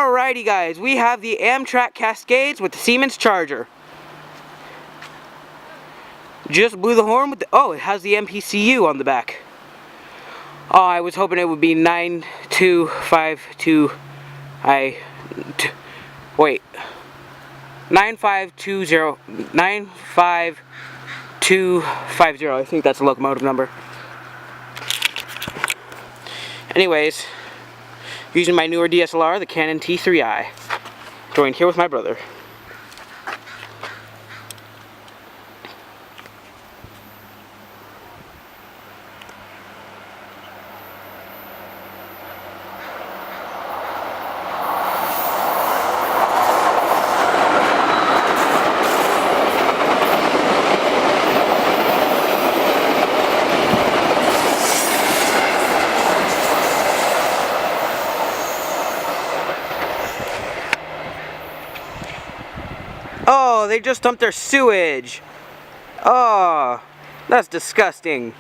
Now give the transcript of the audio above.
Alrighty guys, we have the Amtrak Cascades with the Siemens charger. Just blew the horn with the, oh, it has the MPCU on the back. Oh, I was hoping it would be 9252, wait, 95250, 95250, I think that's the locomotive number. Anyways, using my newer DSLR, the Canon T3i. Joined here with my brother. Oh, they just dumped their sewage. Oh, that's disgusting.